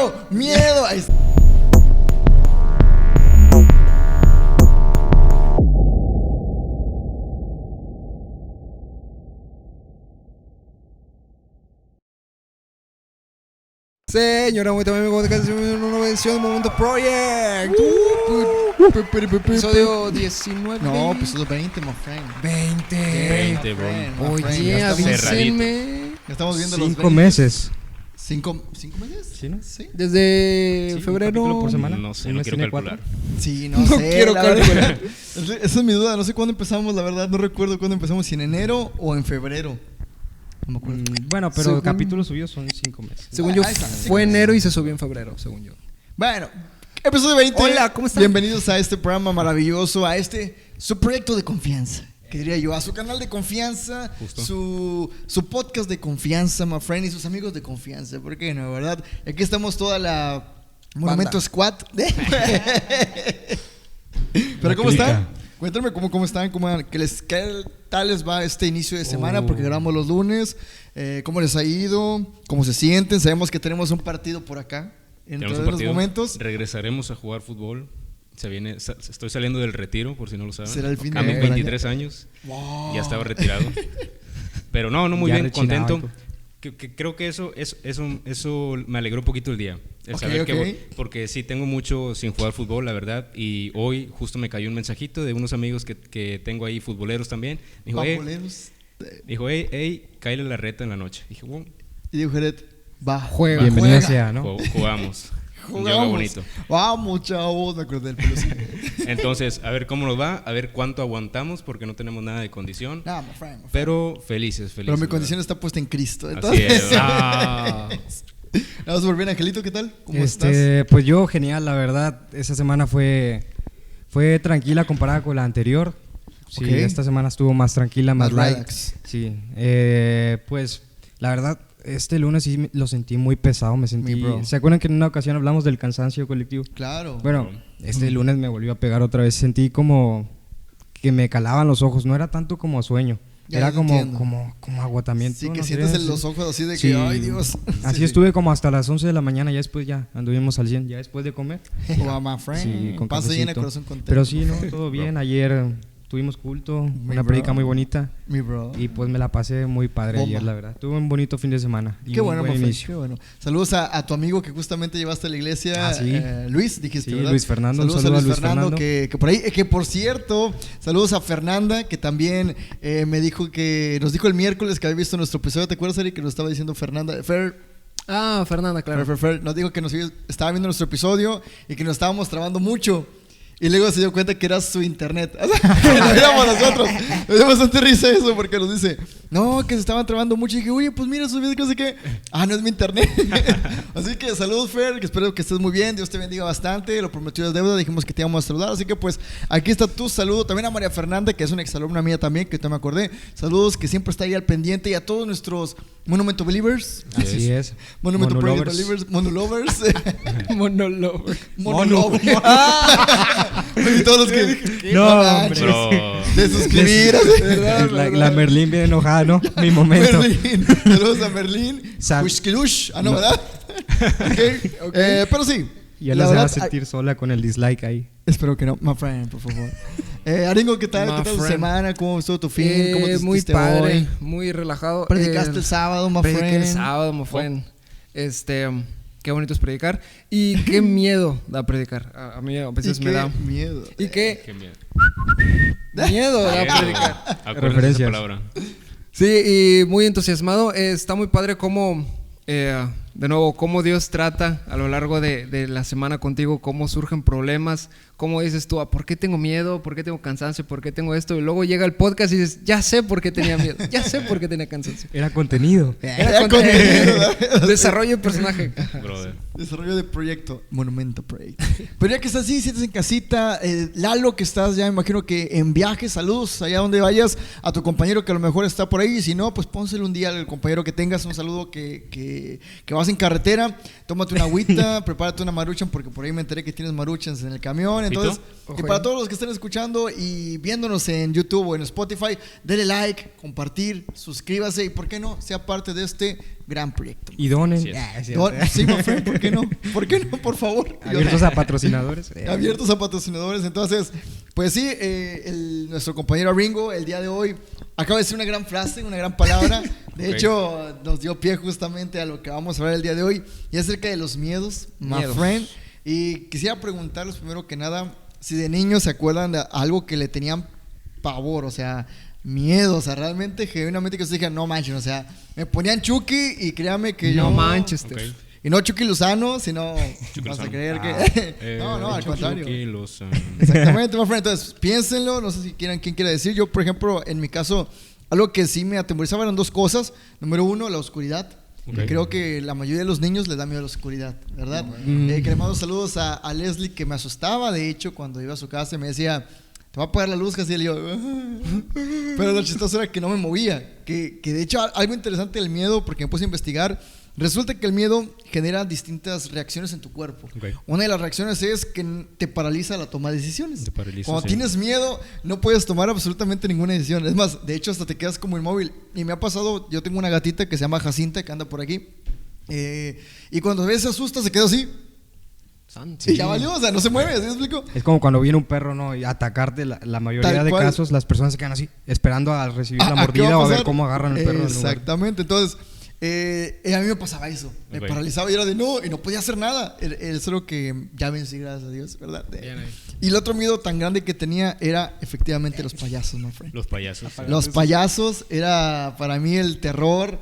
Cero miedo. Ahí está. Señora, muy también me gusta una nueva edición de Momento Project. Episodio 19. No, episodio 20, my friend. 20, bro. Oye, avísenme. Estamos viendo los 5 meses. ¿5 meses? ¿Sí, no? Sí. Desde Sí, febrero. un capítulo por semana. No sé, Un no mes quiero tiene calcular. 4. Sí, no, No sé. quiero la verdad. calcular. Esa es mi duda. No sé cuándo empezamos, la verdad. No recuerdo cuándo empezamos. Si en enero o en febrero. No me acuerdo. Bueno, pero Según- capítulos subidos son 5 meses. Según yo, Ahí está, fue enero y se subió en febrero, según yo. Bueno, episodio 20. Hola, ¿cómo están? Bienvenidos a este programa maravilloso, a su proyecto de confianza. Que diría yo, a su canal de confianza, Justo. su podcast de confianza, my friend, y sus amigos de confianza. ¿Por qué no, verdad? Aquí estamos toda la Monumento Squad. Pero ¿cómo están? Cuéntame cómo están, qué tal les va este inicio de semana, porque grabamos los lunes, cómo les ha ido, cómo se sienten. Sabemos que tenemos un partido por acá, Tenemos entre un los partido. momentos. Regresaremos a jugar fútbol. Estoy saliendo del retiro, por si no lo saben. Será el fin a mis del 23 años. Wow. Ya estaba retirado. Pero no, muy Ya bien, rechinado, contento. Creo que eso me alegró un poquito el día. El Ok, saber ok. porque sí tengo mucho sin jugar fútbol, la verdad. Y hoy justo me cayó un mensajito de unos amigos que tengo ahí, futboleros también. Me dijo, hey, cáele la reta en la noche. Dije, bueno, Y dijo Jared, va, Juega. Bienvenido juega. sea, ¿no? jugamos. Un yoga Jugamos. bonito. Vamos, chavos, me acordé del pelo. Entonces, a ver cómo nos va, a ver cuánto aguantamos, porque no tenemos nada de condición. Nah, my friend. Pero felices. Pero mi condición está puesta en Cristo. Así Entonces, es. Ah. vamos súper bien, Angelito, ¿qué tal? ¿Cómo estás? Pues yo genial, la verdad. Esta semana fue tranquila comparada con la anterior. Sí, Ok. esta semana estuvo más tranquila, más light. relax. Sí, pues la verdad, este lunes sí lo sentí muy pesado, me sentí. Mi bro. ¿Se acuerdan que en una ocasión hablamos del cansancio colectivo? Claro. Bueno, este lunes me volvió a pegar otra vez, sentí como que me calaban los ojos, no era tanto como sueño, Ya, era ya entiendo. como agotamiento. Sí, que no sé, sientes en sí. los ojos así de que, Sí. ay, Dios. Así Sí. estuve como hasta las 11 de la mañana, ya después ya anduvimos al 100, ya después de comer. Oh, my friend. Sí, con Panza llena, cafecito. corazón contento. Pero sí, no, todo bien. Ayer tuvimos culto, una bro. predica muy bonita Mi bro. y pues me la pasé muy padre Bomba. ayer, la verdad. Tuve un bonito fin de semana y Qué un bueno, buen my friend, inicio. qué bueno. Saludos a tu amigo que justamente llevaste a la iglesia, Ah, sí. Luis, dijiste, Sí, ¿verdad? Luis Fernando, un Saludos saludo a a Luis Luis Fernando, Fernando. que por ahí, que por cierto, saludos a Fernanda, que también me dijo nos dijo el miércoles que había visto nuestro episodio, ¿te acuerdas, Eric? Que nos estaba diciendo Fernanda, Ah, Fernanda, claro. Fer, nos dijo que estaba viendo nuestro episodio y que nos estábamos trabando mucho. Y luego se dio cuenta que era su internet. O sea, que lo éramos nosotros. Me dio bastante risa eso porque nos dice, no, que se estaban trabando mucho. Y dije, oye, pues mira, sus videos, no sé qué. Ah, no es mi internet. Así que saludos, Fer, que espero que estés muy bien. Dios te bendiga bastante. Lo prometido es deuda. Dijimos que te íbamos a saludar. Así que pues aquí está tu saludo. También a María Fernanda, que es una exalumna mía también, que ahorita me acordé. Saludos, que siempre está ahí al pendiente. Y a todos nuestros Monumento Believers. Así es. Monumento Project Monolovers. Believers. Monolovers. Monolover. Monolovers. Y todos los que No, manches, hombre. Bro. de suscribir. La Merlín bien enojada, ¿no? Mi momento. Merlín. Saludos a Merlín. Sab- Hushkilush. Ah, no, ¿verdad? Ok. Pero sí. Y él la no se va a verdad, sentir sola con el dislike ahí. espero que no. My friend, por favor. Aringo, ¿qué tal? My ¿Qué tal tu friend. semana? ¿Cómo estuvo tu fin? ¿Cómo te Muy sentiste padre, hoy? muy relajado. ¿Predicaste el sábado, my Prediqué friend? el sábado, my friend. Qué bonito es predicar. Y qué miedo da predicar. A mí a veces Y me qué da. miedo. Y qué Qué miedo. miedo da Miedo. predicar. Acuérdense Referencias. esa palabra. Sí, y muy entusiasmado. Está muy padre cómo, de nuevo, cómo Dios trata a lo largo de la semana contigo, cómo surgen problemas, cómo dices tú, ¿por qué tengo miedo? ¿Por qué tengo cansancio? ¿Por qué tengo esto? Y luego llega el podcast y dices, ya sé por qué tenía miedo, ya sé por qué tenía cansancio. Era contenido. Era contenido, ¿verdad? Desarrollo de personaje. Brother. Desarrollo de proyecto, Monumento Project. Pero ya que estás así, sientes en casita, Lalo, que estás ya, me imagino que en viaje, saludos allá donde vayas, a tu compañero que a lo mejor está por ahí, y si no, pues pónselo un día al compañero que tengas, un saludo que vas en carretera, tómate una agüita, prepárate una maruchan, porque por ahí me enteré que tienes maruchans en el camión, friend. Entonces, Ojo y ahí. para todos los que estén escuchando y viéndonos en YouTube o en Spotify, denle like, compartir, suscríbase y, ¿por qué no?, sea parte de este gran proyecto. Y donen. Así es. Es cierto. Sí, my friend, ¿por qué no? ¿Por qué no? Por favor. Abiertos a patrocinadores. Abiertos a patrocinadores. Entonces, pues sí, nuestro compañero Ringo el día de hoy acaba de decir una gran frase, una gran palabra. De hecho, nos dio pie justamente a lo que vamos a hablar el día de hoy, y acerca de los miedos, my Miedos. friend. Y quisiera preguntarles primero que nada si de niños se acuerdan de algo que le tenían pavor, o sea, miedo, o sea, realmente genuinamente que ustedes dijeran, no manches, o sea, me ponían Chucky y créame que No yo... manches. Ok. Y no Chucky Lozano, sino Chucky vas a Lozano. creer Ah, que... no, al contrario. Chucky Lozano. Exactamente, my friend. Entonces, piénsenlo, no sé si quieran, quién quiera decir. Yo, por ejemplo, en mi caso, algo que sí me atemorizaba eran dos cosas. Número uno, la oscuridad. Ok. Creo que la mayoría de los niños les da miedo a la oscuridad, ¿verdad? Que le mando saludos a Leslie, que me asustaba, de hecho, cuando iba a su casa y me decía, te va a apagar la luz, casi, y yo... Pero lo chistoso era que no me movía. Que de hecho, algo interesante del miedo, porque me puse a investigar, resulta que el miedo genera distintas reacciones en tu cuerpo. Ok. Una de las reacciones es que te paraliza la toma de decisiones. Te paraliza, Cuando sí. tienes miedo, no puedes tomar absolutamente ninguna decisión. Es más, de hecho, hasta te quedas como inmóvil. Y me ha pasado, yo tengo una gatita que se llama Jacinta, que anda por aquí. Y cuando a veces se asusta, se queda así. Santo. Y ya valió, o sea, no se mueve, ¿sí me explico? Es como cuando viene un perro, ¿no? Y atacarte, la mayoría Tal de cual. casos, las personas se quedan así, esperando a recibir la ¿A qué mordida va o a ver pasar? cómo agarran el perro. en el lugar. Exactamente, entonces a mí me pasaba eso, me Ok. paralizaba y era de no, y no podía hacer nada. Es lo que ya vencí, gracias a Dios, ¿verdad? Bien ahí. Y el otro miedo tan grande que tenía era efectivamente los payasos, my friend. Los payasos. Los payasos era para mí el terror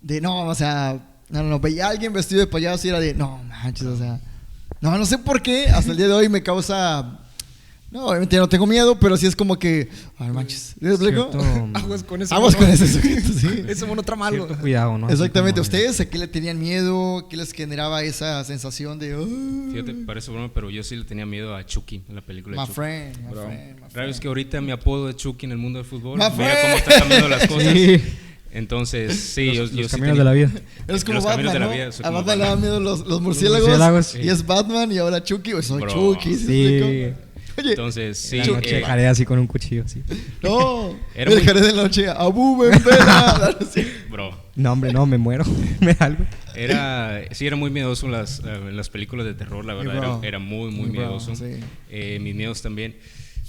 de no, o sea, no, veía a alguien vestido de payaso y era de no manches, o sea, no sé por qué, hasta el día de hoy me causa, no, obviamente no tengo miedo, pero sí es como que, ay manches, ¿me explico? Cierto, Aguas con ese Aguas mono. con ese sujeto, sí. Ese mono tramalo. cierto cuidado, ¿no? Así Exactamente, como- ¿ustedes a qué le tenían miedo? ¿Qué les generaba esa sensación de Fíjate, parece broma, pero yo sí le tenía miedo a Chucky en la película de my Chucky. friend, my friend, my Raro friend. es que ahorita mi apodo es Chucky en el mundo del fútbol. My Mira friend. cómo están cambiando las cosas. Sí. Entonces, sí, Los yo sí caminos tenía- de la vida. Eres como Los caminos Batman, de la ¿no? vida, soy A como Batman le dan Batman. miedo los murciélagos, murciélagos. y es Batman, y ahora Chucky, o soy Bro. Chucky, ¿sí? Sí. me explico? Oye, Entonces, sí. La noche jaré así con un cuchillo, así. no, Era el muy- Jared de la noche, Abu Bembela. Sí. Bro, No, hombre, no, me muero. Me da algo. era muy miedoso en las películas de terror, la Mi verdad. bro. Era muy, muy Mi bro, miedoso. sí. Mis miedos también.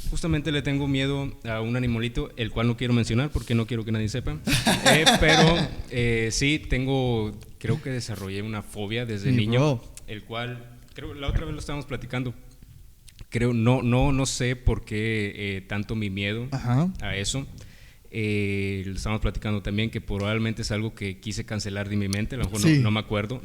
Justamente le tengo miedo a un animalito, el cual no quiero mencionar porque no quiero que nadie sepa. Pero sí, creo que desarrollé una fobia desde Mi niño, bro. el cual, creo, la otra vez lo estábamos platicando. Creo, no sé por qué tanto mi miedo Ajá. a eso. Lo estábamos platicando también que probablemente es algo que quise cancelar de mi mente, a lo mejor Sí. no me acuerdo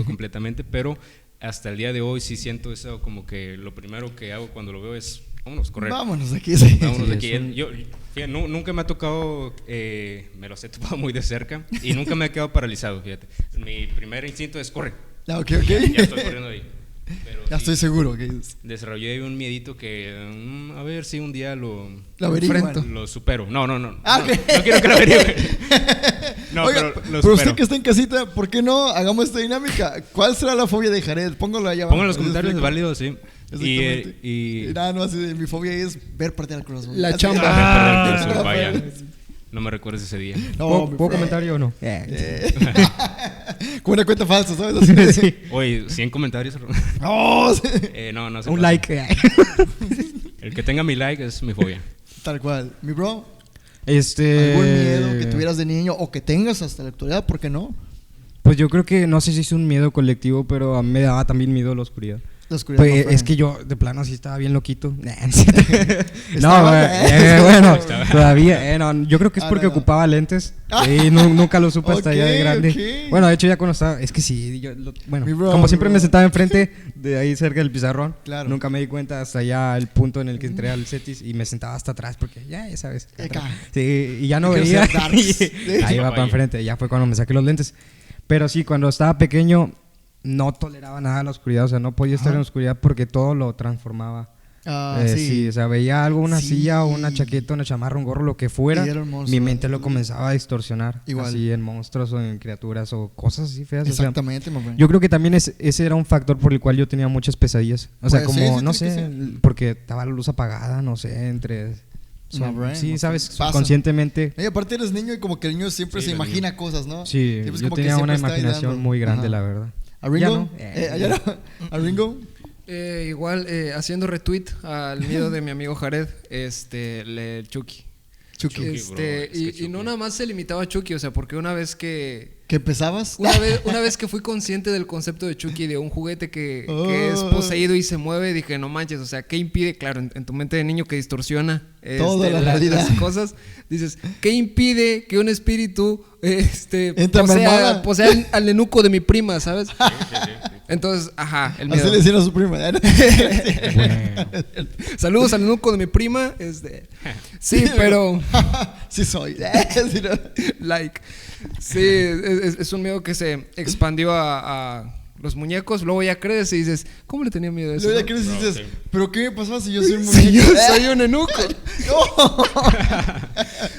completamente, pero hasta el día de hoy sí siento eso, como que lo primero que hago cuando lo veo es vámonos, correr. Vámonos de aquí, sí. Vámonos de Sí, aquí. es un- Yo, fíjate, nunca me ha tocado, me los he topado muy de cerca y nunca me he quedado paralizado, fíjate. Mi primer instinto es corre, Ya, ok. ya estoy corriendo ahí. Pero Ya sí, estoy seguro que desarrollé un miedito que, a ver si un día lo averiguan. enfrento. lo supero. No. Ah, no, ok. no quiero que lo averigüen. No, Oiga, pero lo pero supero. usted que está en casita, ¿por qué no hagamos esta dinámica? ¿Cuál será la fobia de Jared? Póngalo allá abajo. Pongan en los comentarios, es ¿Me válido, sí. Exactamente. Y Nada, no, así de, mi fobia es ver partido al Cruz Azul. La Así- chamba. Ah, Ah, vaya. No me recuerdes ese día. No, mi ¿Puedo friend. comentario o no? Con una cuenta falsa, ¿sabes? Así. Sí. Oye, 100 comentarios. No, sí. No se Un pasa. like. El que tenga mi like es mi fobia. Tal cual. Mi bro, ¿Algún ¿algún miedo que tuvieras de niño o que tengas hasta la actualidad? ¿Por qué no? Pues yo creo que no sé si es un miedo colectivo, pero a mí me daba también miedo la oscuridad. La oscuridad. my Pues friend. es que yo de plano sí estaba bien loquito. No, Estaba, bueno, Estaba. todavía. No, yo creo que es Ah, porque no, no. ocupaba lentes y nunca lo supe hasta Ok, ya de grande. ok. Bueno, de hecho ya cuando estaba, es que sí, bueno, Mi bro, como mi siempre bro. me sentaba enfrente de ahí cerca del pizarrón, Claro. nunca me di cuenta hasta ya el punto en el que entré al CETIS y me sentaba hasta atrás porque ya sabes. Acá. Sí, y ya no Quiero veía. ser darks. y ahí va Vaya. para enfrente, ya fue cuando me saqué los lentes. Pero sí, cuando estaba pequeño no toleraba nada la oscuridad, o sea, no podía estar Ajá. en la oscuridad porque todo lo transformaba Sí, o sea, veía algo, una Sí. silla o una chaqueta, una chamarra, un gorro, lo que fuera, Y era un monstruo. mi mente lo comenzaba a distorsionar. Igual. Así en monstruos o en criaturas o cosas así feas. Exactamente, my O sea, friend. yo creo que también ese era un factor por el cual yo tenía muchas pesadillas. O sea, Pues sí, como, sí, no tiene que sé, porque estaba la luz apagada, no sé, entre... My brain, sí, my sabes, friend. Pasa. conscientemente. Y aparte eres niño y como que el niño siempre Sí, se el imagina cosas, ¿no? Sí, Siempre es yo como que tenía una siempre está ahí imaginación dando. muy grande, Ajá. la verdad. ¿A Ringo? Ya no. ¿A Ringo? Igual, haciendo retweet al miedo de mi amigo Jared, el Chucky. Chucky. Chucky, bro, es que Y Chucky. no nada más se limitaba a Chucky, o sea, porque una vez que ¿Que empezabas? una vez que fui consciente del concepto de Chucky, de un juguete que es Oh. poseído y se mueve, dije, no manches, o sea, ¿qué impide? Claro, en tu mente de niño que distorsiona Toda la realidad. las cosas, dices, ¿qué impide que un espíritu Entra en mamada. posea al nenuco de mi prima, ¿sabes? Entonces, ajá, el Así miedo. le decían a su prima. Bueno, Saludos al nenuco de mi prima. Sí, pero Sí soy. Sí, no. like. Sí, es un miedo que se expandió a los muñecos. Luego ya creces y dices, ¿cómo le tenía miedo a eso? Luego ya no? crees y Bro, dices, sí. ¿pero qué me pasaba si yo soy un Sí, yo muñeco? soy un enuco. No.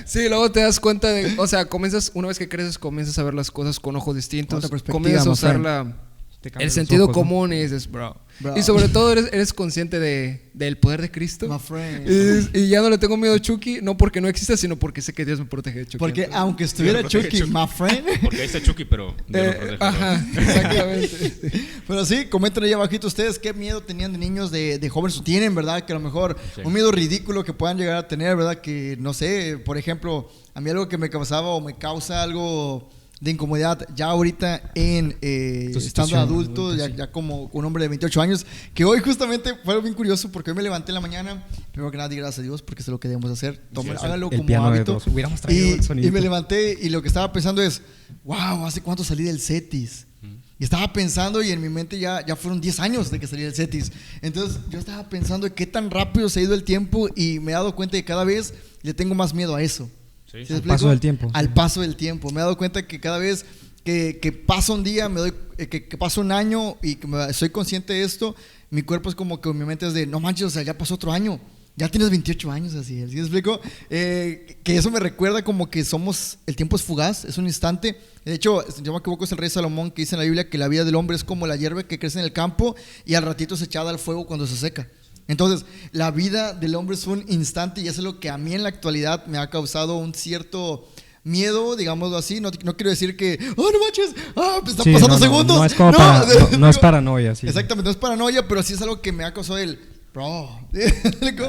Sí, luego te das cuenta de, o sea, una vez que creces, comienzas a ver las cosas con ojos distintos. Otra perspectiva, Comienzas a my usar friend. te cambian el los sentido ojos, ¿no? común y dices, bro. Bro. Y sobre todo eres consciente del poder de Cristo. My friend. Y ya no le tengo miedo a Chucky, no porque no exista, sino porque sé que Dios me protege de Chucky. Porque Entonces, aunque estuviera protege Chucky, Chucky. my friend. Porque ahí está Chucky, pero Dios lo protege. ajá, exactamente. Pero sí, comenten ahí abajito ustedes qué miedo tenían de niños, de jóvenes o tienen, ¿verdad? Que a lo mejor Sí. un miedo ridículo que puedan llegar a tener, ¿verdad? Que no sé, por ejemplo, a mí algo que me causaba o me causa algo de incomodidad ya ahorita en Tu estando situación adulto, adulta, ya, sí. ya como un hombre de 28 años, que hoy justamente fue algo bien curioso porque hoy me levanté en la mañana, primero que nada di gracias a Dios porque es lo que debemos hacer, Sí. háganlo El como piano de hábito. dos. Hubiéramos traído el sonidito. Y me levanté y lo que estaba pensando es, wow, ¿hace cuánto salí del CETIS? Y estaba pensando y en mi mente ya fueron 10 años de que salí del CETIS. Entonces yo estaba pensando de qué tan rápido se ha ido el tiempo y me he dado cuenta que cada vez le tengo más miedo a eso. Sí. ¿Sí me Al explico? paso del tiempo. Al paso del tiempo. Me he dado cuenta que cada vez que pasa un día, que pasa un año y que soy consciente de esto, mi cuerpo es como que mi mente es de, no manches, o sea, ya pasó otro año. Ya tienes 28 años, así. ¿Sí me explico? Que eso me recuerda como que el tiempo es fugaz, es un instante. De hecho, si no me equivoco, es el rey Salomón que dice en la Biblia que la vida del hombre es como la hierba que crece en el campo y al ratito es echada al fuego cuando se seca. Entonces, la vida del hombre es un instante y eso es lo que a mí en la actualidad me ha causado un cierto miedo, digámoslo así. No quiero decir que, oh, no manches, me están Sí, pasando no, segundos. No es, como no es paranoia, sí. Exactamente, no es paranoia, pero sí es algo que me ha causado el, bro.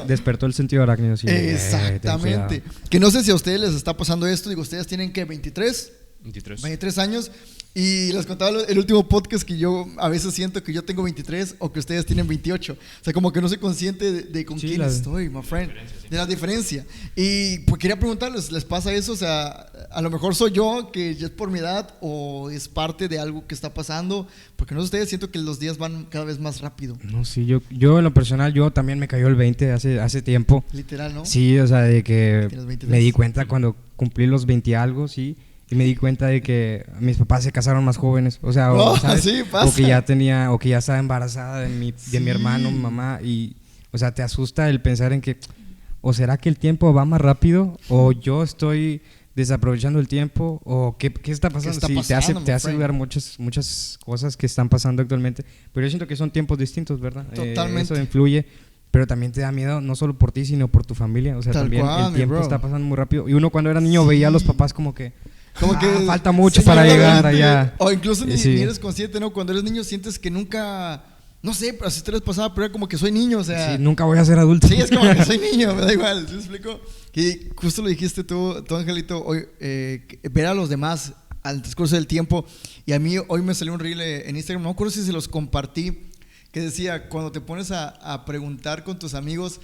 Despertó el sentido arácnido, sí. ten Exactamente. cuidado. Que no sé si a ustedes les está pasando esto. Digo, ustedes tienen que 23 años. Y les contaba el último podcast que yo a veces siento que yo tengo 23 o que ustedes tienen 28. O sea, como que no soy consciente de con Sí, quién estoy, my friend. De la diferencia. Y pues quería preguntarles, ¿les pasa eso? O sea, a lo mejor soy yo que ya es por mi edad o es parte de algo que está pasando. Porque no sé ustedes, siento que los días van cada vez más rápido. No, sí, yo en lo personal, yo también me cayó el 20 hace tiempo. Literal, ¿no? Sí, o sea, de que Tienes 23. me di cuenta cuando cumplí los 20 y algo, sí. Y me di cuenta de que mis papás se casaron más jóvenes. O sea, Oh, ¿sabes? sí, pasa. O que ya estaba embarazada de mi hermano, mi mamá. Y, o sea, te asusta el pensar en que, o será que el tiempo va más rápido, o yo estoy desaprovechando el tiempo, o qué está pasando. está Sí, pasando, te my hace friend? dudar muchas cosas que están pasando actualmente. Pero yo siento que son tiempos distintos, ¿verdad? Totalmente. Eso influye. Pero también te da miedo, no solo por ti, sino por tu familia. O sea, Tal también cual, el mi tiempo bro. está pasando muy rápido. Y uno cuando era niño veía a los papás como que falta mucho señor para de llegar 20, allá. O incluso ni, Sí. ni eres consciente, ¿no? Cuando eres niño sientes que nunca, no sé, pero así te les pasaba, pero era como que soy niño, o sea. Sí, nunca voy a ser adulto. Sí, es como que soy niño, me da igual, ¿sí me explico? Y justo lo dijiste tú Angelito, hoy, ver a los demás al transcurso del tiempo. Y a mí hoy me salió un reel en Instagram, no me acuerdo si se los compartí, que decía, cuando te pones a preguntar con tus amigos,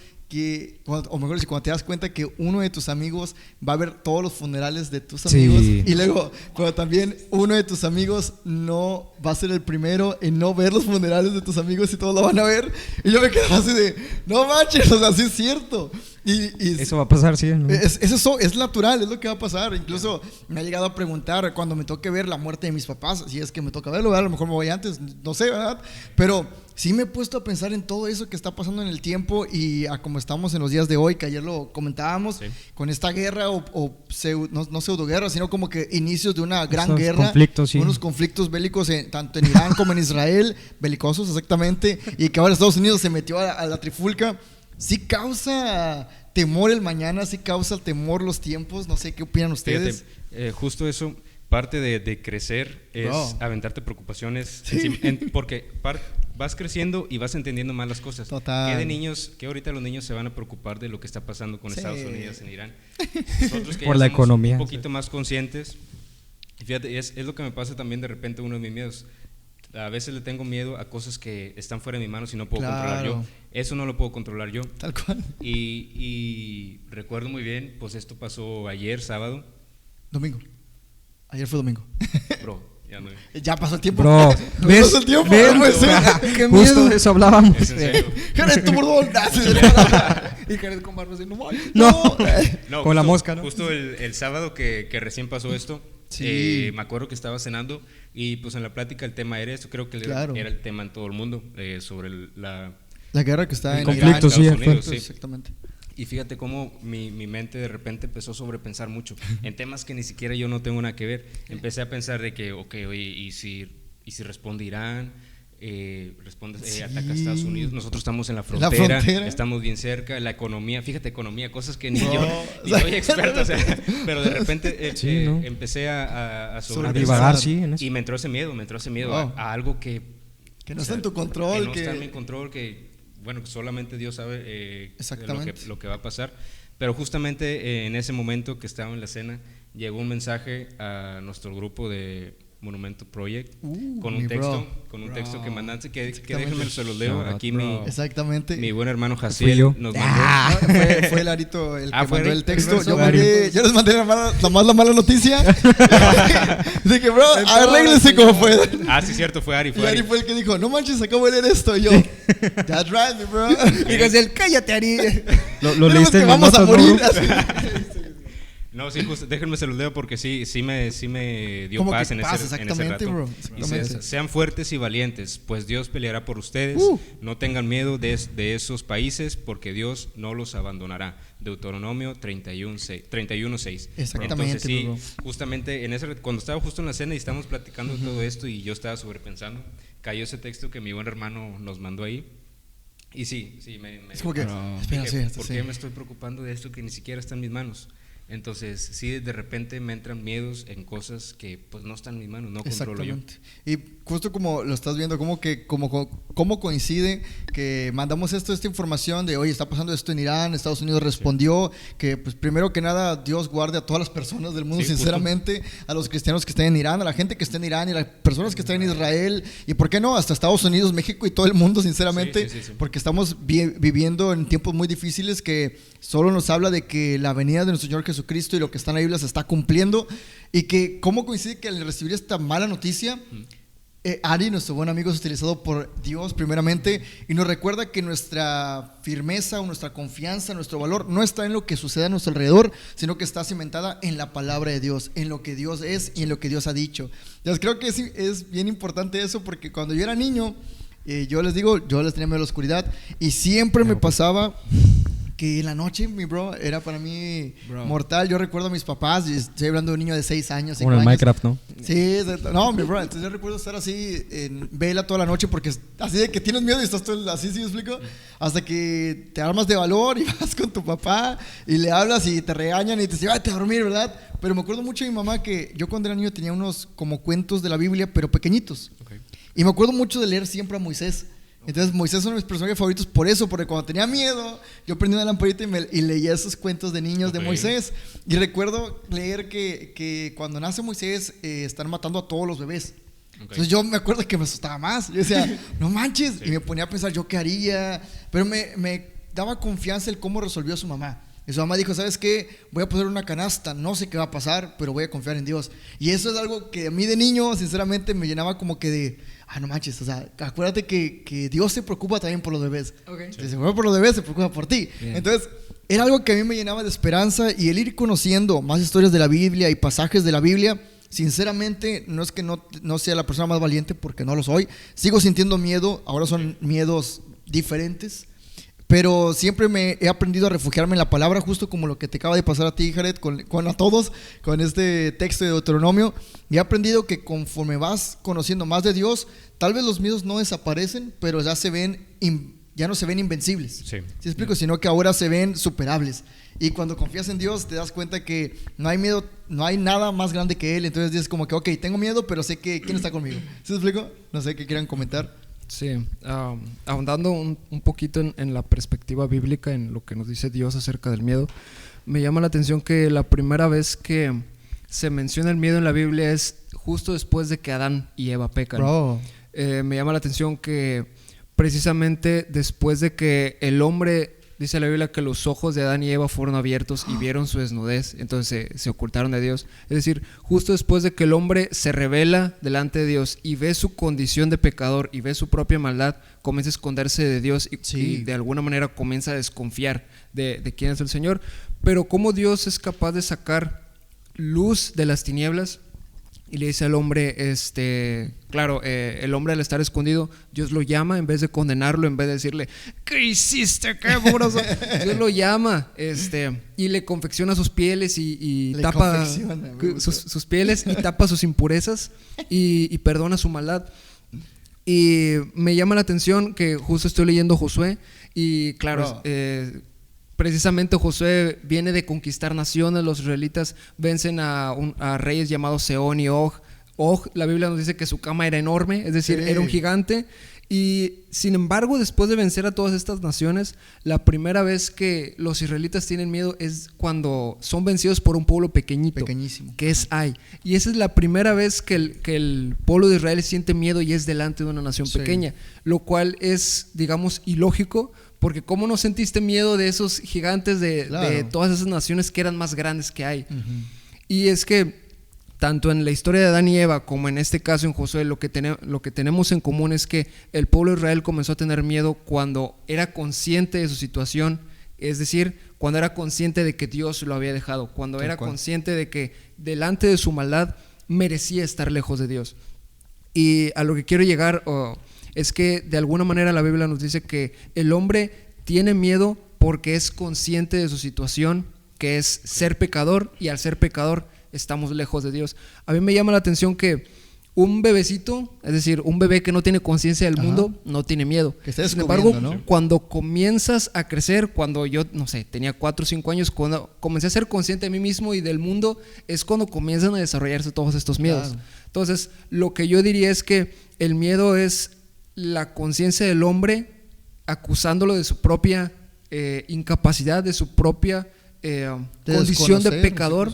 o mejor dicho, cuando te das cuenta que uno de tus amigos va a ver todos los funerales de tus Sí. amigos, y luego, pero también uno de tus amigos no va a ser el primero en no ver los funerales de tus amigos y todos lo van a ver, y yo me quedaba así de, no manches, o sea, sí es cierto. Eso va a pasar, sí, ¿no? Es natural, es lo que va a pasar. Incluso me ha llegado a preguntar cuando me toque ver la muerte de mis papás, si es que me toca verlo, ¿verdad? A lo mejor me voy antes, no sé, ¿verdad? Pero sí me he puesto a pensar en todo eso que está pasando en el tiempo y a como estamos en los días de hoy, que ayer lo comentábamos, con esta guerra no pseudoguerra, sino como que inicios de una gran Esos guerra, conflictos, sí. unos conflictos bélicos tanto en Irán como en Israel, belicosos exactamente, y que ahora Estados Unidos se metió a la trifulca. Sí causa temor el mañana, sí causa temor los tiempos, no sé qué opinan ustedes. Fíjate, justo eso, parte de crecer es aventarte preocupaciones, porque vas creciendo y vas entendiendo más las cosas. Total. Que ahorita los niños se van a preocupar de lo que está pasando con Estados Unidos, en Irán. Nosotros que por ya la somos economía. un poquito más conscientes, y fíjate, es lo que me pasa también de repente, uno de mis miedos. A veces le tengo miedo a cosas que están fuera de mis manos y no puedo controlar yo. Eso no lo puedo controlar yo. Tal cual. Y recuerdo muy bien, pues esto pasó ayer, sábado. Domingo. Ayer fue domingo. Bro, ya no. Ya pasó el tiempo. Bro, ¿No ¿ves? pasó el tiempo? ¿Ves? No puede ser. Qué Justo miedo. de eso hablábamos. Es en serio. Jared, tu bordón. Y Jared con barba así, no mames. No. No, Con la mosca, ¿no? Justo el sábado que recién pasó esto, Sí. me acuerdo que estaba cenando y pues en la plática el tema era eso, creo que era el tema en todo el mundo, sobre la guerra que está El en conflicto, Irán. sí, Estados Unidos, Sí, sí. exactamente. Y fíjate cómo mi mente de repente empezó a sobrepensar mucho en temas que ni siquiera yo no tengo nada que ver. Empecé a pensar de que, oye, ¿y si responde Irán? Ataca a Estados Unidos, nosotros estamos en la frontera, estamos bien cerca, la economía, fíjate, economía, cosas que ni yo ni soy experto, o sea, pero de repente empecé a divagar, sí, en eso. y me entró ese miedo a algo que no está en tu control, que no está en mi control, que bueno, que solamente Dios sabe lo que va a pasar. Pero justamente en ese momento que estaba en la cena, llegó un mensaje a nuestro grupo de Monumento Project con un texto que mandaste, que déjenme se los leo. Aquí mi buen hermano Jaciel nos mandó. Fue el Arito el que mandó Eric, el texto. yo les mandé la mala noticia. Dije, bro, arréglense como puedan. Sí, cierto, fue Ari. Y Ari fue el que dijo, no manches, acabo de leer esto. Y yo, that's right, bro. Y Jaciel, cállate, Ari. Lo leíste en vamos a notas, morir. ¿no? No, sí, justo, déjenme se los leo porque sí me dio ¿Cómo paz que en paz? ese Exactamente, rato. bro. Y sean fuertes y valientes, pues Dios peleará por ustedes. No tengan miedo de esos países, porque Dios no los abandonará. Deuteronomio 31:6. Exactamente. Entonces sí, bro. justamente cuando estaba justo en la cena y estábamos platicando todo esto y yo estaba sobrepensando, cayó ese texto que mi buen hermano nos mandó ahí. Y sí, Es como que, dije, espera, ¿por qué me estoy preocupando de esto que ni siquiera está en mis manos? Entonces, sí, de repente me entran miedos en cosas que pues no están en mis manos, no controlo yo. Y justo como lo estás viendo, cómo coincide que mandamos esta información de, oye, está pasando esto en Irán, Estados Unidos respondió, que pues primero que nada Dios guarde a todas las personas del mundo, sinceramente, a los cristianos que estén en Irán, a la gente que esté en Irán y a las personas que estén en Israel, y por qué no, hasta Estados Unidos, México y todo el mundo, sinceramente, porque estamos viviendo en tiempos muy difíciles que solo nos habla de que la venida de nuestro Señor Jesucristo y lo que está en la Biblia se está cumpliendo, y que cómo coincide que al recibir esta mala noticia, Ari, nuestro buen amigo, es utilizado por Dios primeramente y nos recuerda que nuestra firmeza o nuestra confianza, nuestro valor no está en lo que sucede a nuestro alrededor, sino que está cimentada en la palabra de Dios, en lo que Dios es y en lo que Dios ha dicho. Entonces creo que es bien importante eso, porque cuando yo era niño, yo les tenía miedo a la oscuridad y siempre me pasaba que en la noche, mi bro, era para mí mortal. Yo recuerdo a mis papás, y estoy hablando de un niño de 6 años, 5 Como en años. Minecraft, ¿no? Sí, no, mi bro, entonces yo recuerdo estar así en vela toda la noche, porque así de que tienes miedo y estás todo así, ¿sí me explico? Hasta que te armas de valor y vas con tu papá y le hablas y te regañan y te dicen, vete a dormir, ¿verdad? Pero me acuerdo mucho de mi mamá que yo cuando era niño tenía unos como cuentos de la Biblia, pero pequeñitos. Y me acuerdo mucho de leer siempre a Moisés. Entonces Moisés es uno de mis personajes favoritos por eso, porque cuando tenía miedo yo prendía una lamparita y leía esos cuentos de niños de Moisés. Y recuerdo leer que cuando nace Moisés están matando a todos los bebés. Entonces yo me acuerdo que me asustaba más. Yo decía, no manches, y me ponía a pensar yo qué haría, pero me daba confianza el cómo resolvió su mamá. Y su mamá dijo, ¿sabes qué? Voy a poner una canasta, no sé qué va a pasar, pero voy a confiar en Dios. Y eso es algo que a mí de niño, sinceramente, me llenaba como que de, no manches, o sea, acuérdate que Dios se preocupa también por los bebés. Si se preocupa por los bebés, se preocupa por ti. Bien. Entonces, era algo que a mí me llenaba de esperanza, y el ir conociendo más historias de la Biblia y pasajes de la Biblia, sinceramente, no es que no sea la persona más valiente, porque no lo soy. Sigo sintiendo miedo, ahora son miedos diferentes, pero siempre me he aprendido a refugiarme en la palabra, justo como lo que te acaba de pasar a ti, Jared, con a todos, con este texto de Deuteronomio. Y he aprendido que conforme vas conociendo más de Dios, tal vez los miedos no desaparecen, pero ya no se ven invencibles. Sí. ¿Sí explico? Sino que ahora se ven superables. Y cuando confías en Dios, te das cuenta que no hay miedo, no hay nada más grande que Él. Entonces dices como que, ok, tengo miedo, pero sé que ¿quién está conmigo? ¿Sí explico? No sé qué quieran comentar. Sí, ahondando un poquito en la perspectiva bíblica, en lo que nos dice Dios acerca del miedo, me llama la atención que la primera vez que se menciona el miedo en la Biblia es justo después de que Adán y Eva pecan. Me llama la atención que precisamente después de que el hombre, dice la Biblia que los ojos de Adán y Eva fueron abiertos y vieron su desnudez, entonces se ocultaron de Dios. Es decir, justo después de que el hombre se revela delante de Dios y ve su condición de pecador y ve su propia maldad, comienza a esconderse de Dios y de alguna manera comienza a desconfiar de quién es el Señor. Pero cómo Dios es capaz de sacar luz de las tinieblas. Y le dice al hombre, el hombre al estar escondido, Dios lo llama en vez de condenarlo, en vez de decirle, ¿qué hiciste? ¡Qué mugroso! Dios lo llama y le confecciona sus pieles y tapa sus pieles y tapa sus impurezas y perdona su maldad. Y me llama la atención que justo estoy leyendo Josué y claro, precisamente Josué viene de conquistar naciones. Los israelitas vencen a reyes llamados Sehón y Og. Og, la Biblia nos dice que su cama era enorme, es decir, era un gigante. Y sin embargo, después de vencer a todas estas naciones, la primera vez que los israelitas tienen miedo es cuando son vencidos por un pueblo pequeñísimo, que es Ai. Y esa es la primera vez que el pueblo de Israel siente miedo y es delante de una nación pequeña, lo cual es, digamos, ilógico. Porque ¿cómo no sentiste miedo de esos gigantes de todas esas naciones que eran más grandes que hay? Y es que tanto en la historia de Adán y Eva como en este caso en Josué, lo que tenemos en común es que el pueblo de Israel comenzó a tener miedo cuando era consciente de su situación, es decir, cuando era consciente de que Dios lo había dejado, cuando era consciente de que delante de su maldad merecía estar lejos de Dios. Y a lo que quiero llegar es que de alguna manera la Biblia nos dice que el hombre tiene miedo porque es consciente de su situación, que es ser pecador, y al ser pecador estamos lejos de Dios. A mí me llama la atención que un bebecito, es decir, un bebé que no tiene conciencia del mundo, no tiene miedo. Sin embargo, cuando comienzas a crecer, cuando yo, no sé, tenía 4 o 5 años, cuando comencé a ser consciente de mí mismo y del mundo, es cuando comienzan a desarrollarse todos estos miedos. Entonces, lo que yo diría es que el miedo es la conciencia del hombre acusándolo de su propia incapacidad, de su propia condición de pecador.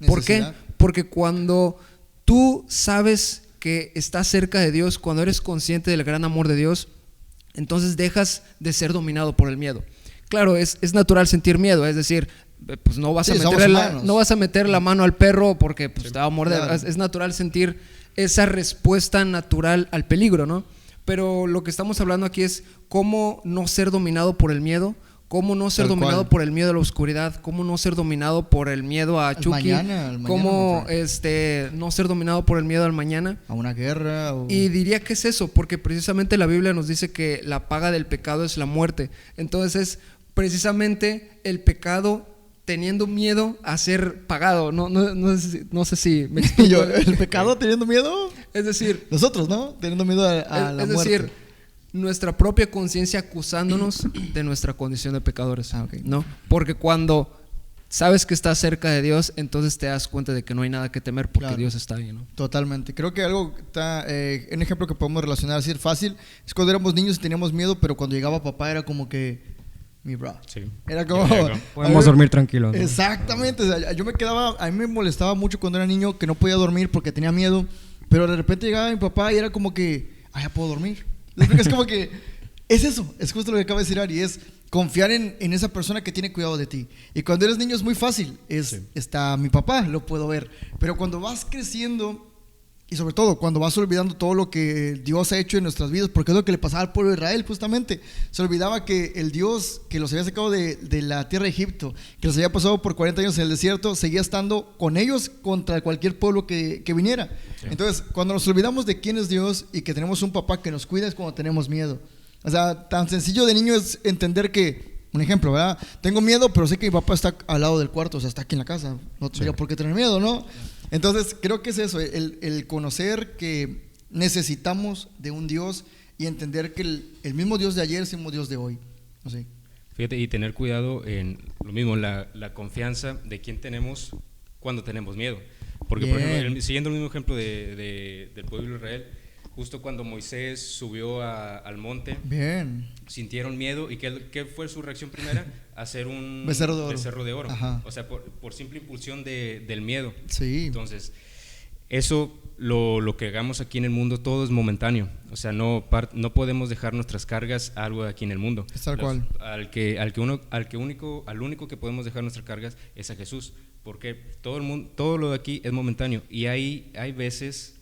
¿Por qué? Porque cuando tú sabes que estás cerca de Dios, cuando eres consciente del gran amor de Dios, entonces dejas de ser dominado por el miedo. Claro, es natural sentir miedo, es decir, pues no vas a meter la mano al perro porque pues, te va a morder. Es natural sentir esa respuesta natural al peligro, ¿no? Pero lo que estamos hablando aquí es cómo no ser dominado por el miedo, cómo no ser dominado por el miedo a la oscuridad, cómo no ser dominado por el miedo a Chucky, cómo no ser dominado por el miedo al mañana, a una guerra. Y diría que es eso, porque precisamente la Biblia nos dice que la paga del pecado es la muerte. Entonces, precisamente el pecado teniendo miedo a ser pagado. No sé si me explico. ¿El pecado teniendo miedo? Es decir, nosotros, ¿no? Teniendo miedo a la muerte. Es decir, nuestra propia conciencia acusándonos de nuestra condición de pecadores, ¿no? Porque cuando sabes que estás cerca de Dios, entonces te das cuenta de que no hay nada que temer porque Dios está ahí, ¿no? Totalmente. Creo que algo está, un ejemplo que podemos relacionar así fácil es cuando éramos niños y teníamos miedo, pero cuando llegaba papá era como que mi bro. Sí. Era como podemos dormir tranquilos, ¿no? Exactamente. O sea, yo me quedaba, a mí me molestaba mucho cuando era niño que no podía dormir porque tenía miedo, pero de repente llegaba mi papá y era como que, ya puedo dormir. Es como que es eso, es justo lo que acaba de decir Ari, es confiar en esa persona que tiene cuidado de ti. Y cuando eres niño es muy fácil, está mi papá, lo puedo ver. Pero cuando vas creciendo Y sobre todo, cuando vas olvidando todo lo que Dios ha hecho en nuestras vidas, porque es lo que le pasaba al pueblo de Israel justamente. Se olvidaba que el Dios que los había sacado de la tierra de Egipto, que los había pasado por 40 años en el desierto, seguía estando con ellos contra cualquier pueblo que viniera. Sí. Entonces, cuando nos olvidamos de quién es Dios y que tenemos un papá que nos cuida, es cuando tenemos miedo. O sea, tan sencillo de niño es entender que, un ejemplo, ¿verdad? Tengo miedo, pero sé que mi papá está al lado del cuarto, o sea, está aquí en la casa. No tendría por qué tener miedo, ¿no? Entonces, creo que es eso, el conocer que necesitamos de un Dios y entender que el mismo Dios de ayer es el mismo Dios de hoy. No sé. Fíjate, y tener cuidado en lo mismo, la confianza de quién tenemos cuando tenemos miedo. Porque, por ejemplo, siguiendo el mismo ejemplo del pueblo de Israel, justo cuando Moisés subió al monte, sintieron miedo. ¿Y qué fue su reacción primera? Hacer un becerro de oro. O sea, por simple impulsión del miedo. Sí. Entonces, eso, lo que hagamos aquí en el mundo, todo es momentáneo. O sea, no podemos dejar nuestras cargas a algo aquí en el mundo. Es tal cual. Al único que podemos dejar nuestras cargas es a Jesús. Porque todo lo de aquí es momentáneo. Y hay veces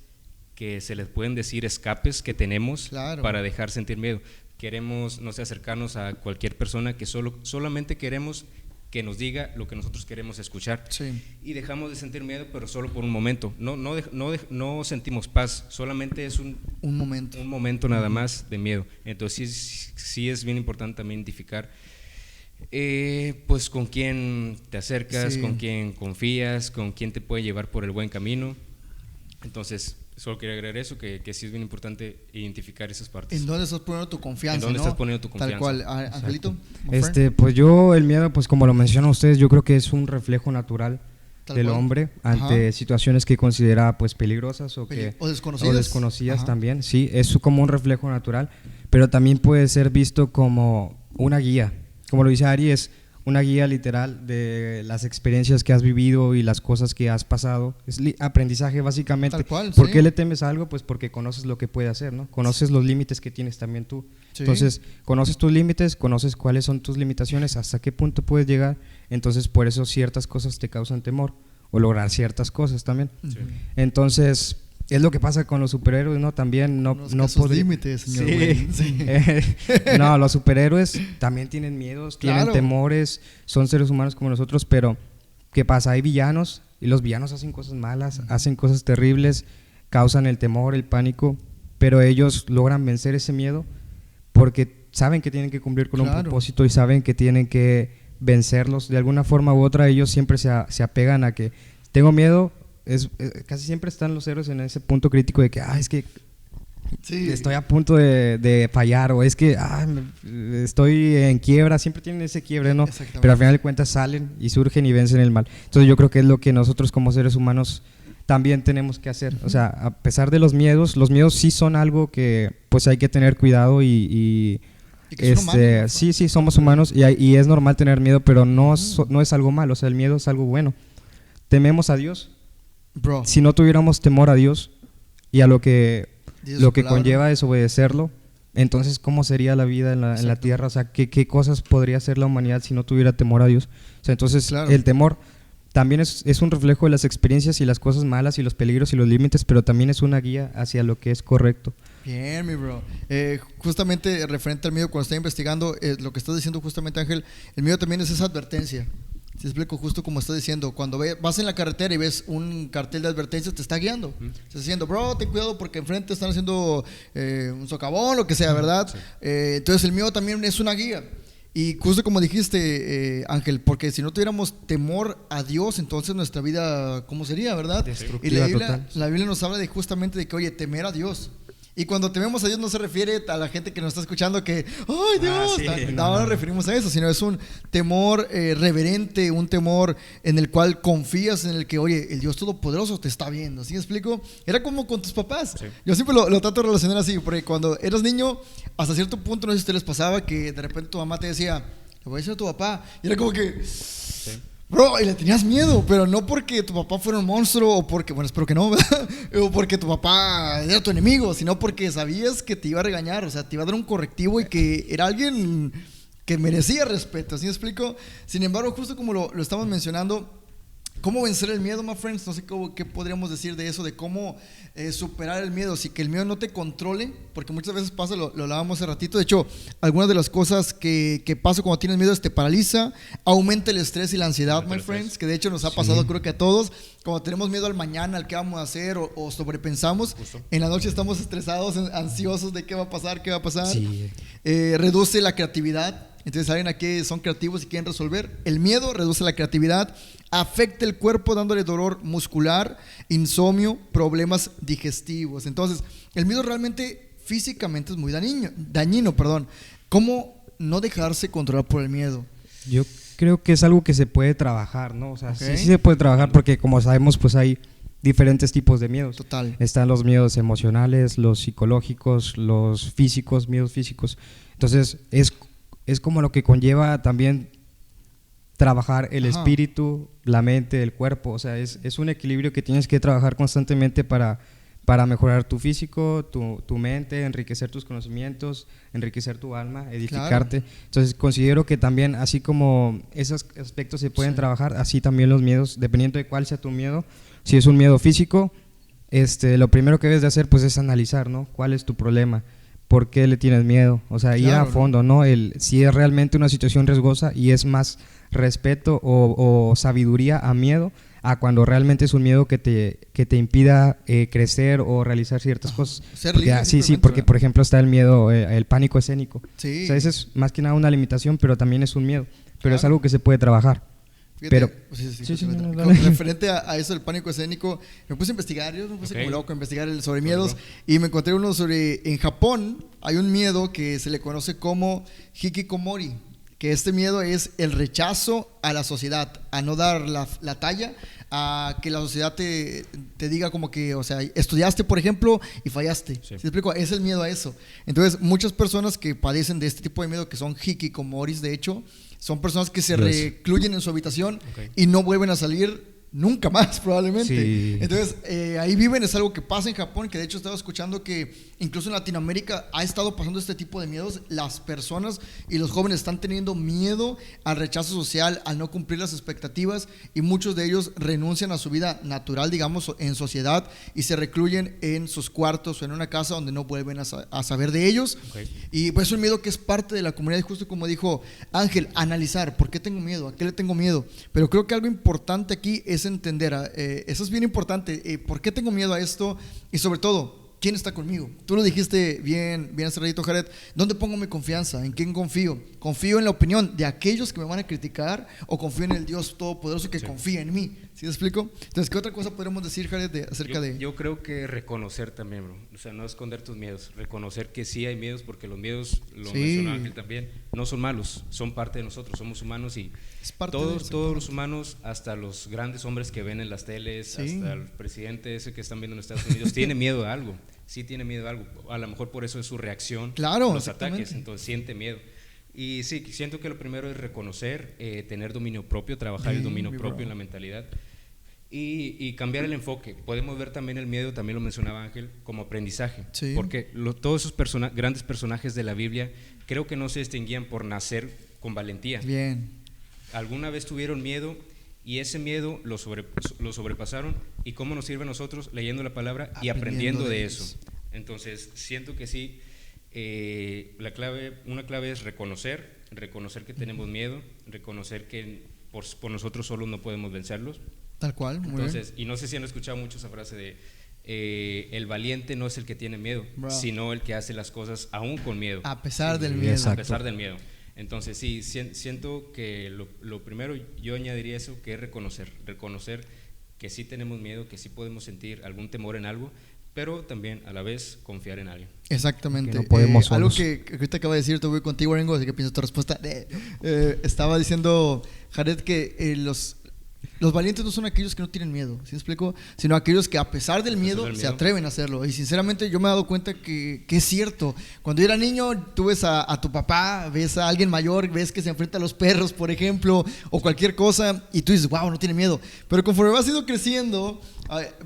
que se les pueden decir escapes que tenemos para dejar sentir miedo. Queremos, no sé, acercarnos a cualquier persona que solamente queremos que nos diga lo que nosotros queremos escuchar. Sí. Y dejamos de sentir miedo, pero solo por un momento. No sentimos paz, solamente es un momento nada más de miedo. Entonces sí es bien importante también identificar pues con quién te acercas, con quién confías, con quién te puede llevar por el buen camino. Entonces, solo quería agregar eso, que sí es bien importante identificar esas partes. ¿En dónde estás poniendo tu confianza? ¿En dónde estás poniendo tu confianza? Tal cual. Angelito. Pues yo, el miedo, pues como lo mencionan ustedes, yo creo que es un reflejo natural del hombre ante situaciones que considera pues peligrosas o desconocidas también. Sí, es como un reflejo natural, pero también puede ser visto como una guía. Como lo dice Ari, es una guía literal de las experiencias que has vivido y las cosas que has pasado. Es aprendizaje básicamente. Tal cual, ¿Por qué le temes a algo? Pues porque conoces lo que puede hacer, ¿no? Conoces los límites que tienes también tú. Sí. Entonces, conoces tus límites, conoces cuáles son tus limitaciones, hasta qué punto puedes llegar. Entonces, por eso ciertas cosas te causan temor o lograr ciertas cosas también. Sí. Entonces, es lo que pasa con los superhéroes, ¿no? También no límites, señor. Sí. No, los superhéroes también tienen miedos, tienen temores, son seres humanos como nosotros, pero ¿qué pasa? Hay villanos y los villanos hacen cosas malas, hacen cosas terribles, causan el temor, el pánico, pero ellos logran vencer ese miedo porque saben que tienen que cumplir con un propósito y saben que tienen que vencerlos de alguna forma u otra. Ellos siempre se apegan a que tengo miedo. Casi siempre están los héroes en ese punto crítico de que es que estoy a punto de fallar, o es que estoy en quiebra. Siempre tienen ese quiebre, ¿no? Pero al final de cuentas salen y surgen y vencen el mal. Entonces yo creo que es lo que nosotros como seres humanos también tenemos que hacer. O sea, a pesar de los miedos sí son algo que pues hay que tener cuidado y que son humanos, ¿no? Sí, somos humanos y es normal tener miedo, pero no es algo malo. O sea, el miedo es algo bueno. Tememos a Dios. Bro. Si no tuviéramos temor a Dios y a lo que conlleva desobedecerlo, entonces ¿cómo sería la vida en la tierra? O sea, ¿qué cosas podría hacer la humanidad si no tuviera temor a Dios? O sea, entonces el temor también es un reflejo de las experiencias y las cosas malas y los peligros y los límites, pero también es una guía hacia lo que es correcto. Bien, mi bro. Justamente referente al miedo, cuando estaba investigando lo que estás diciendo justamente, Ángel, el miedo también es esa advertencia. Te explico justo como estás diciendo. Cuando vas en la carretera y ves un cartel de advertencia, te está guiando. Estás diciendo, bro, ten cuidado porque enfrente están haciendo un socavón, lo que sea, ¿verdad? Sí. Entonces el miedo también es una guía. Y justo como dijiste, Ángel, porque si no tuviéramos temor a Dios, entonces nuestra vida, ¿cómo sería, verdad? Destructiva, y total. La Biblia nos habla justamente de que, oye, temer a Dios. Y cuando tememos a Dios no se refiere a la gente que nos está escuchando que ¡ay, Dios! No nos referimos a eso, sino es un temor reverente, un temor en el cual confías en el que, oye, el Dios Todopoderoso te está viendo. ¿Sí me explico? Era como con tus papás. Sí. Yo siempre lo trato de relacionar así, porque cuando eras niño, hasta cierto punto, no sé si te les pasaba que de repente tu mamá te decía, le voy a decir a tu papá. Y era como que... Sí. Bro, y le tenías miedo, pero no porque tu papá fuera un monstruo o porque, bueno, espero que no, o porque tu papá era tu enemigo, sino porque sabías que te iba a regañar, o sea, te iba a dar un correctivo y que era alguien que merecía respeto, ¿sí me explico? Sin embargo, justo como lo estamos mencionando, ¿Cómo vencer el miedo, my friends? No sé qué podríamos decir de eso, de cómo superar el miedo, si que el miedo no te controle, porque muchas veces pasa, lo hablábamos hace ratito. De hecho, algunas de las cosas que pasa cuando tienes miedo es te paraliza, aumenta el estrés y la ansiedad, my friends, que de hecho nos ha pasado creo que a todos. Cuando tenemos miedo al mañana, al qué vamos a hacer o sobrepensamos, en la noche estamos estresados, ansiosos de qué va a pasar, Sí. Reduce la creatividad. Entonces alguien aquí son creativos y quieren resolver. El miedo reduce la creatividad, afecta el cuerpo dándole dolor muscular, insomnio, problemas digestivos. Entonces el miedo realmente físicamente es muy dañino. ¿Cómo no dejarse controlar por el miedo? Yo creo que es algo que se puede trabajar, ¿no? O sea, Okay. sí se puede trabajar porque como sabemos pues hay diferentes tipos de miedos. Total. Están los miedos emocionales, los psicológicos, los físicos, miedos físicos. Entonces es como lo que conlleva también trabajar el espíritu, la mente, el cuerpo. O sea, es un equilibrio que tienes que trabajar constantemente para mejorar tu físico, tu mente, enriquecer tus conocimientos, enriquecer tu alma, edificarte. Claro. Entonces considero que también, así como esos aspectos se pueden trabajar, así también los miedos, dependiendo de cuál sea tu miedo. Si es un miedo físico, lo primero que debes de hacer pues es analizar, ¿no? ¿Cuál es tu problema? ¿Por qué le tienes miedo? O sea, ir a fondo, ¿no? Si es realmente una situación riesgosa y es más respeto o sabiduría a miedo, a cuando realmente es un miedo que te impida crecer o realizar ciertas cosas. Porque por ejemplo está el miedo, el pánico escénico. Sí. O sea, ese es más que nada una limitación, pero también es un miedo. Pero es algo que se puede trabajar. Fíjate, referente a eso del pánico escénico, me puse a investigar, yo me puse como loco a investigar sobre miedos y me encontré uno en Japón hay un miedo que se le conoce como hikikomori, que este miedo es el rechazo a la sociedad, a no dar la talla, a que la sociedad te diga como que, o sea, estudiaste por ejemplo y fallaste. ¿Sí te explico? Es el miedo a eso. Entonces muchas personas que padecen de este tipo de miedo, que son hikikomoris de hecho, son personas que se recluyen en su habitación y no vuelven a salir nunca más probablemente. Sí. Entonces ahí viven, es algo que pasa en Japón, que de hecho he estado escuchando que incluso en Latinoamérica ha estado pasando este tipo de miedos. Las personas y los jóvenes están teniendo miedo al rechazo social, al no cumplir las expectativas, y muchos de ellos renuncian a su vida natural, digamos, en sociedad, y se recluyen en sus cuartos o en una casa donde no vuelven a saber de ellos. Y pues es un miedo que es parte de la comunidad, y justo como dijo Ángel, analizar por qué tengo miedo, a qué le tengo miedo. Pero creo que algo importante aquí es entender, eso es bien importante, por qué tengo miedo a esto, y sobre todo, ¿quién está conmigo? Tú lo dijiste bien hace ratito, Jared. ¿Dónde pongo mi confianza? ¿En quién confío? ¿Confío en la opinión de aquellos que me van a criticar o confío en el Dios Todopoderoso que confía en mí? ¿Sí me explico? Entonces, ¿qué otra cosa podríamos decir, Jared, acerca de...? Yo creo que reconocer también, bro. O sea, no esconder tus miedos. Reconocer que sí hay miedos, porque los miedos, lo mencionó Ángel también, no son malos, son parte de nosotros, somos humanos y todos los humanos, hasta los grandes hombres que ven en las teles, hasta el presidente ese que están viendo en Estados Unidos, tiene miedo a algo. Sí tiene miedo a algo, a lo mejor por eso es su reacción a los ataques, entonces siente miedo. Y sí, siento que lo primero es reconocer, tener dominio propio, trabajar el dominio propio en la mentalidad y cambiar el enfoque. Podemos ver también el miedo, también lo mencionaba Ángel, como aprendizaje, porque todos esos grandes personajes de la Biblia creo que no se distinguían por nacer con valentía. Alguna vez tuvieron miedo y ese miedo lo sobrepasaron. ¿Y cómo nos sirve a nosotros? Leyendo la palabra y aprendiendo de eso. Entonces siento que sí, una clave es reconocer que tenemos miedo, reconocer que por nosotros solos no podemos vencerlos. Tal cual, muy Entonces, bien. Y no sé si han escuchado mucho esa frase de el valiente no es el que tiene miedo, sino el que hace las cosas aún con miedo. A pesar del miedo. A pesar del miedo. Entonces sí, siento que lo primero yo añadiría eso, que es reconocer que sí tenemos miedo, que sí podemos sentir algún temor en algo, pero también a la vez confiar en alguien. Exactamente. Que no podemos algo que ahorita acaba de decir, te voy contigo, Arengo, así que pienso tu respuesta. Estaba diciendo Jared que los valientes no son aquellos que no tienen miedo, ¿sí me explico? Sino aquellos que a pesar del miedo se atreven a hacerlo. Y sinceramente yo me he dado cuenta que es cierto. Cuando yo era niño, tú ves a tu papá, ves a alguien mayor, ves que se enfrenta a los perros, por ejemplo, o cualquier cosa, y tú dices, wow, no tiene miedo. Pero conforme vas ido creciendo,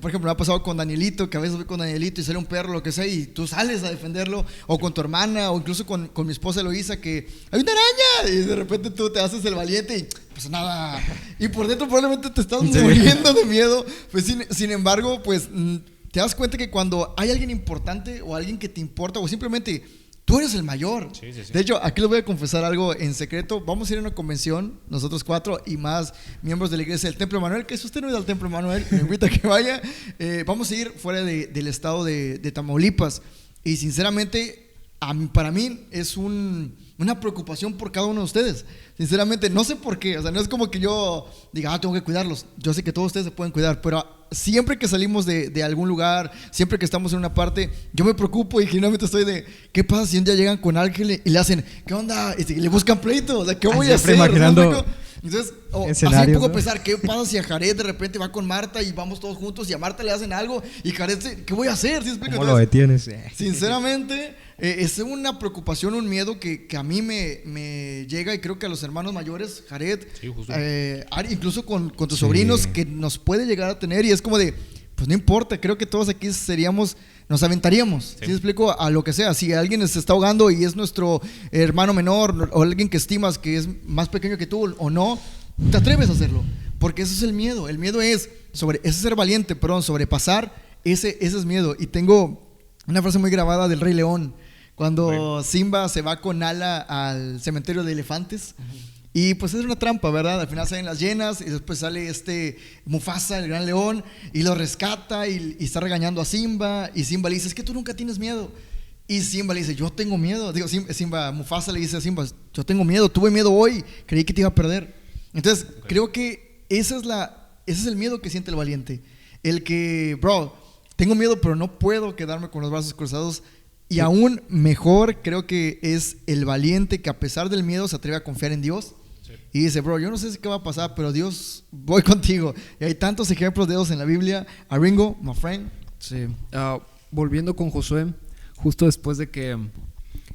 Por ejemplo, me ha pasado con Danielito, que a veces voy con Danielito y sale un perro, lo que sea, y tú sales a defenderlo, o con tu hermana, o incluso con mi esposa Eloísa, que hay una araña, y de repente tú te haces el valiente y pues nada, y por dentro probablemente te estás muriendo de miedo. Pues sin embargo, pues te das cuenta que cuando hay alguien importante o alguien que te importa, o simplemente tú eres el mayor. Sí. De hecho, aquí les voy a confesar algo en secreto. Vamos a ir a una convención, nosotros 4 y más miembros de la iglesia del Templo Emanuel, que si usted no es del Templo Emanuel, me invita a que vaya. Vamos a ir fuera del estado de Tamaulipas. Y sinceramente, para mí es una preocupación por cada uno de ustedes. Sinceramente, no sé por qué. O sea, no es como que yo diga, tengo que cuidarlos. Yo sé que todos ustedes se pueden cuidar, pero siempre que salimos de algún lugar, siempre que estamos en una parte, yo me preocupo y generalmente estoy de, ¿qué pasa si un día llegan con Ángel y le hacen, ¿qué onda? Y le buscan pleito. O sea, ¿qué voy a hacer? Imaginando entonces, así un poco pensar, ¿qué pasa si a Jared de repente va con Marta y vamos todos juntos y a Marta le hacen algo y Jared, ¿qué voy a hacer? ¿Sí explico? ¿Cómo lo detienes? Sinceramente, es una preocupación, un miedo que a mí me llega, y creo que a los hermanos mayores, Jared, incluso con tus sobrinos, que nos puede llegar a tener, y es como de, pues no importa, creo que todos aquí nos aventaríamos, ¿sí explico? A lo que sea. Si alguien se está ahogando y es nuestro hermano menor o alguien que estimas que es más pequeño que tú o no, te atreves a hacerlo, porque eso es el miedo. El miedo es ser valiente, sobrepasar ese es miedo. Y tengo una frase muy grabada del Rey León, cuando Simba se va con Nala al cementerio de elefantes. Y pues es una trampa, ¿verdad? Al final salen las hienas y después sale Mufasa, el gran león, y lo rescata y está regañando a Simba. Y Simba le dice, es que tú nunca tienes miedo. Y Simba le dice, yo tengo miedo. Mufasa le dice a Simba, yo tengo miedo, tuve miedo hoy, creí que te iba a perder. Entonces, creo que ese es el miedo que siente el valiente. El que, tengo miedo, pero no puedo quedarme con los brazos cruzados. Y aún mejor, creo que es el valiente que a pesar del miedo se atreve a confiar en Dios. Y dice, yo no sé qué va a pasar, pero Dios, voy contigo. Y hay tantos ejemplos de Dios en la Biblia. Ringo, my friend. Sí. Volviendo con Josué, justo después de que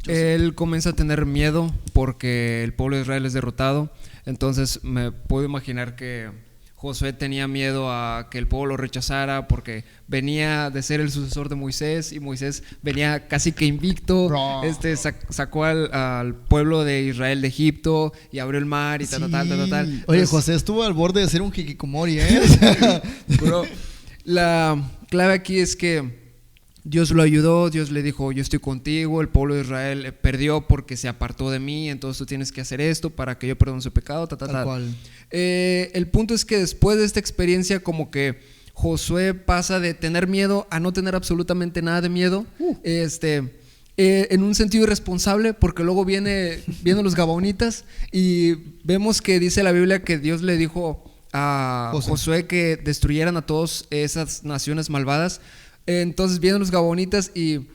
él comienza a tener miedo porque el pueblo de Israel es derrotado, entonces me puedo imaginar que Josué tenía miedo a que el pueblo lo rechazara porque venía de ser el sucesor de Moisés, y Moisés venía casi que invicto. Sacó al pueblo de Israel de Egipto y abrió el mar y tal. Oye, entonces, José estuvo al borde de ser un hikikomori, Pero la clave aquí es que Dios lo ayudó, Dios le dijo, yo estoy contigo. El pueblo de Israel perdió porque se apartó de mí, entonces tú tienes que hacer esto para que yo perdone su pecado, Tal cual. El punto es que después de esta experiencia, como que Josué pasa de tener miedo a no tener absolutamente nada de miedo, en un sentido irresponsable, porque luego vienen los gabaonitas y vemos que dice la Biblia que Dios le dijo a Josué que destruyeran a todas esas naciones malvadas. Entonces vienen los gabaonitas y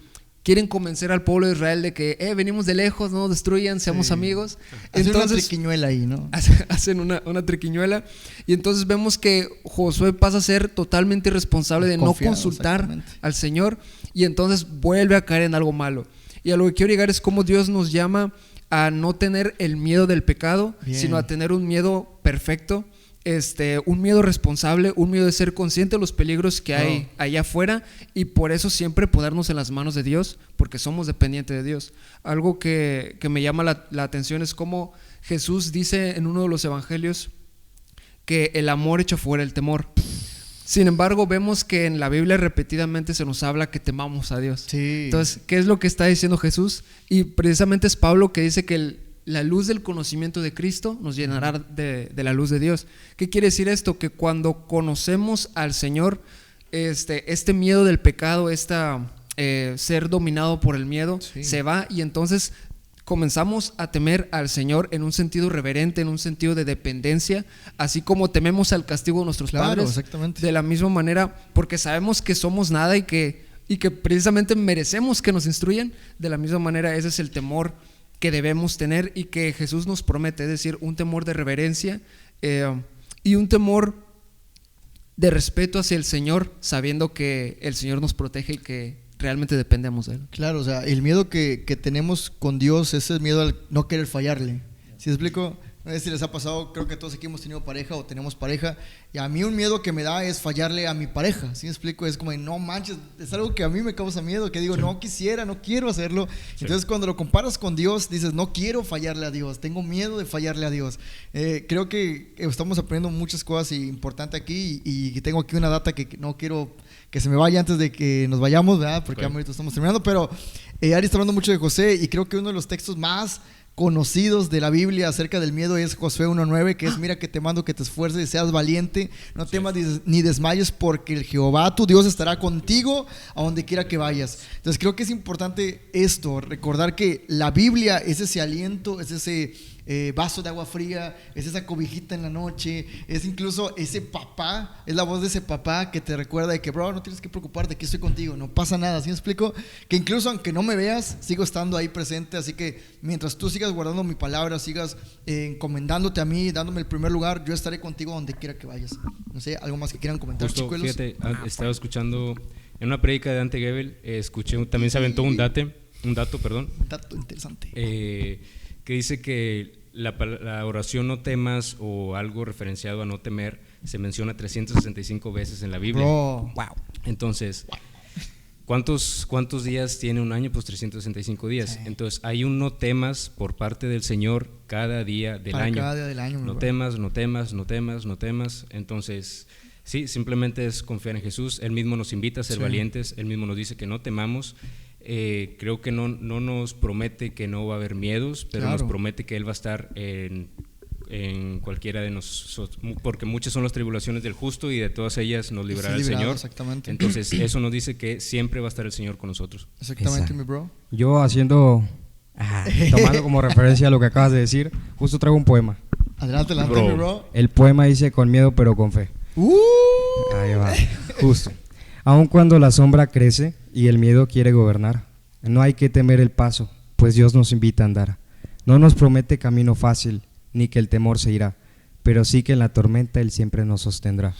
quieren convencer al pueblo de Israel de que venimos de lejos, no destruyan, seamos amigos. Hacen una triquiñuela ahí, ¿no? Hacen una triquiñuela. Y entonces vemos que Josué pasa a ser totalmente irresponsable de no consultar al Señor, y entonces vuelve a caer en algo malo. Y a lo que quiero llegar es cómo Dios nos llama a no tener el miedo del pecado, sino a tener un miedo perfecto. Un miedo responsable, un miedo de ser consciente de los peligros que hay allá afuera, y por eso siempre ponernos en las manos de Dios, porque somos dependientes de Dios. Algo que me llama la atención es cómo Jesús dice en uno de los evangelios que el amor echa fuera el temor. Sin embargo, vemos que en la Biblia repetidamente se nos habla que temamos a Dios. Entonces, ¿qué es lo que está diciendo Jesús? Y precisamente es Pablo que dice que la luz del conocimiento de Cristo nos llenará de la luz de Dios. ¿Qué quiere decir esto? Que cuando conocemos al Señor, este miedo del pecado, ser dominado por el miedo, se va, y entonces comenzamos a temer al Señor en un sentido reverente, en un sentido de dependencia, así como tememos al castigo de nuestros padres. Exactamente. De la misma manera, porque sabemos que somos nada y que precisamente merecemos que nos instruyan. De la misma manera, ese es el temor que debemos tener y que Jesús nos promete, es decir, un temor de reverencia y un temor de respeto hacia el Señor, sabiendo que el Señor nos protege y que realmente dependemos de Él. Claro, o sea, el miedo que tenemos con Dios es el miedo al no querer fallarle. ¿Sí explico? No sé si les ha pasado, creo que todos aquí hemos tenido pareja o tenemos pareja, y a mí un miedo que me da es fallarle a mi pareja, ¿sí me explico? Es como, no manches, es algo que a mí me causa miedo, que digo, no quisiera, no quiero hacerlo. Entonces cuando lo comparas con Dios, dices, no quiero fallarle a Dios, tengo miedo de fallarle a Dios. Creo que estamos aprendiendo muchas cosas importantes aquí, y tengo aquí una data que no quiero que se me vaya antes de que nos vayamos, ¿verdad? Porque ahorita estamos terminando, pero Ari está hablando mucho de José, y creo que uno de los textos más conocidos de la Biblia acerca del miedo es Josué 1:9, que es: mira que te mando que te esfuerces y seas valiente, no temas ni desmayes, porque el Jehová tu Dios estará contigo a donde quiera que vayas. Entonces creo que es importante esto, recordar que la Biblia es ese aliento, es ese vaso de agua fría, es esa cobijita en la noche, es incluso ese papá, es la voz de ese papá que te recuerda de que, bro, no tienes que preocuparte, aquí estoy contigo, no pasa nada. ¿Sí me explico? Que incluso aunque no me veas, sigo estando ahí presente, así que mientras tú sigas guardando mi palabra, sigas encomendándote a mí, dándome el primer lugar, yo estaré contigo donde quiera que vayas. No sé, algo más que quieran comentar, Justo, chicuelos. fíjate, estaba escuchando en una prédica de Dante Gebel, escuché, también se aventó un dato, Un dato interesante. Que dice que la oración no temas, o algo referenciado a no temer, se menciona 365 veces en la Biblia. Bro. Wow. Entonces, ¿cuántos días tiene un año? Pues 365 días. Sí. Entonces, hay un no temas por parte del Señor cada día del año. Cada día del año. No temas, no temas, no temas, no temas. Entonces, sí, simplemente es confiar en Jesús. Él mismo nos invita a ser valientes. Él mismo nos dice que no temamos. Creo que no nos promete que no va a haber miedos, pero nos promete que Él va a estar en cualquiera de nosotros, porque muchas son las tribulaciones del justo, y de todas ellas nos librará el Señor. Exactamente. Entonces eso nos dice que siempre va a estar el Señor con nosotros. Exactamente, mi bro. Yo tomando como referencia lo que acabas de decir, justo traigo un poema. Adelante, mi bro. El poema dice: con miedo pero con fe. Ahí va, justo. Aun cuando la sombra crece y el miedo quiere gobernar, no hay que temer el paso, pues Dios nos invita a andar. No nos promete camino fácil, ni que el temor se irá, pero sí que en la tormenta Él siempre nos sostendrá.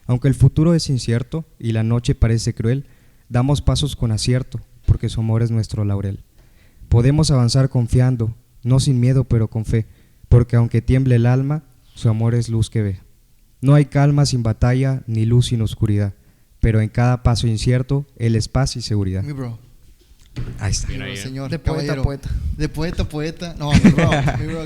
Aunque el futuro es incierto y la noche parece cruel, damos pasos con acierto, porque su amor es nuestro laurel. Podemos avanzar confiando, no sin miedo pero con fe, porque aunque tiemble el alma, su amor es luz que ve. No hay calma sin batalla, ni luz sin oscuridad, pero en cada paso incierto, Él es paz y seguridad. Mi bro. Ahí está. Mi bro, señor, de poeta a poeta. De poeta a poeta. No, mi bro,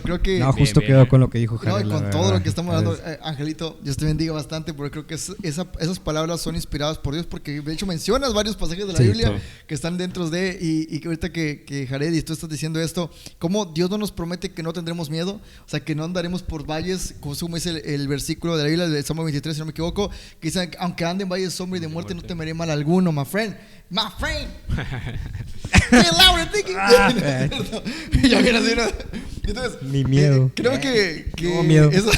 creo que... No, justo quedó con lo que dijo Jared. No, con todo lo que estamos hablando, Angelito, Dios te bendiga bastante, porque creo que esas palabras son inspiradas por Dios, porque de hecho mencionas varios pasajes de la Biblia que están dentro de, y que ahorita que Jared y tú estás diciendo esto, cómo Dios no nos promete que no tendremos miedo, o sea, que no andaremos por valles, como dice el versículo de la Biblia, del Salmo 23, si no me equivoco, que dice: aunque ande en valles de sombra y de muerte, no temeré mal alguno, my friend. Ya viene así, ¿no? Entonces, mi miedo. Creo que no, miedo. Eso,